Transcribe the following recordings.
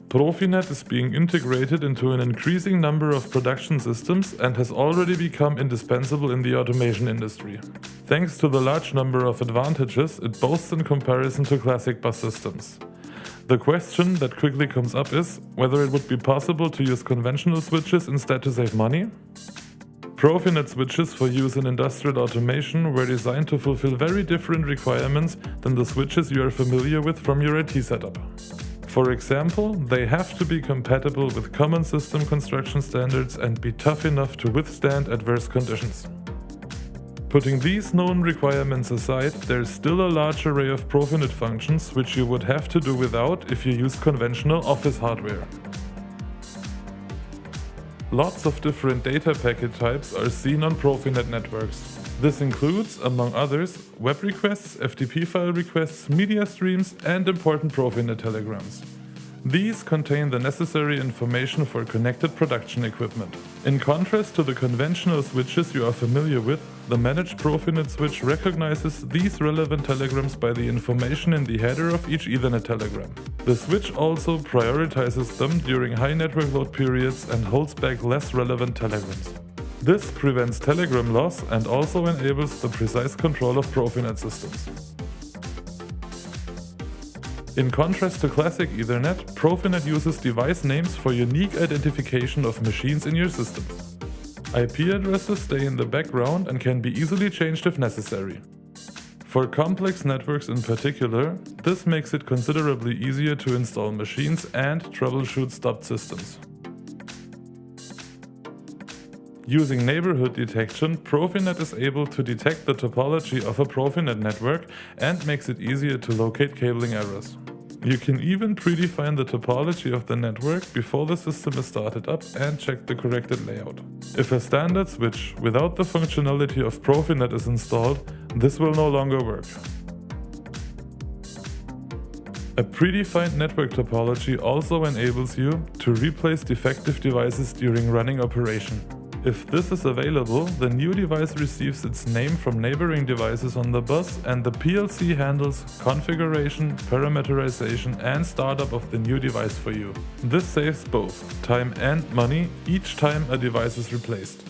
Profinet is being integrated into an increasing number of production systems and has already become indispensable in the automation industry. Thanks to the large number of advantages it boasts in comparison to classic bus systems. The question that quickly comes up is whether it would be possible to use conventional switches instead to save money? Profinet switches for use in industrial automation were designed to fulfill very different requirements than the switches you are familiar with from your IT setup. For example, they have to be compatible with common system construction standards and be tough enough to withstand adverse conditions. Putting these known requirements aside, there is still a large array of Profinet functions which you would have to do without if you use conventional office hardware. Lots of different data packet types are seen on Profinet networks. This includes, among others, web requests, FTP file requests, media streams, and important Profinet telegrams. These contain the necessary information for connected production equipment. In contrast to the conventional switches you are familiar with, the managed Profinet switch recognizes these relevant telegrams by the information in the header of each Ethernet telegram. The switch also prioritizes them during high network load periods and holds back less relevant telegrams. This prevents telegram loss and also enables the precise control of Profinet systems. In contrast to classic Ethernet, Profinet uses device names for unique identification of machines in your systems. IP addresses stay in the background and can be easily changed if necessary. For complex networks in particular, this makes it considerably easier to install machines and troubleshoot stopped systems. Using neighborhood detection, Profinet is able to detect the topology of a Profinet network and makes it easier to locate cabling errors. You can even predefine the topology of the network before the system is started up and check the corrected layout. If a standard switch without the functionality of Profinet is installed, this will no longer work. A predefined network topology also enables you to replace defective devices during running operation. If this is available, the new device receives its name from neighboring devices on the bus and the PLC handles configuration, parameterization and startup of the new device for you. This saves both time and money each time a device is replaced.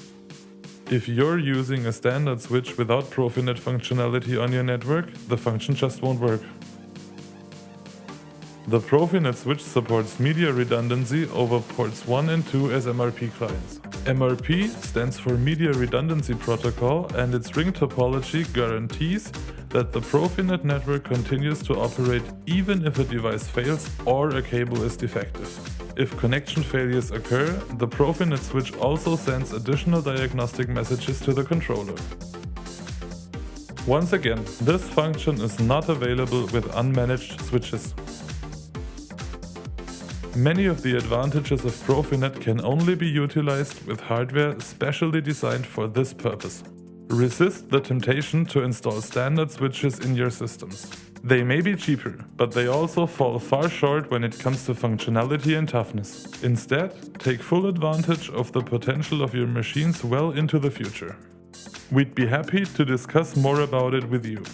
If you're using a standard switch without Profinet functionality on your network, the function just won't work. The Profinet switch supports media redundancy over ports 1 and 2 as MRP clients. MRP stands for Media Redundancy Protocol, and its ring topology guarantees that the Profinet network continues to operate even if a device fails or a cable is defective. If connection failures occur, the Profinet switch also sends additional diagnostic messages to the controller. Once again, this function is not available with unmanaged switches. Many of the advantages of Profinet can only be utilized with hardware specially designed for this purpose. Resist the temptation to install standard switches in your systems. They may be cheaper, but they also fall far short when it comes to functionality and toughness. Instead, take full advantage of the potential of your machines well into the future. We'd be happy to discuss more about it with you.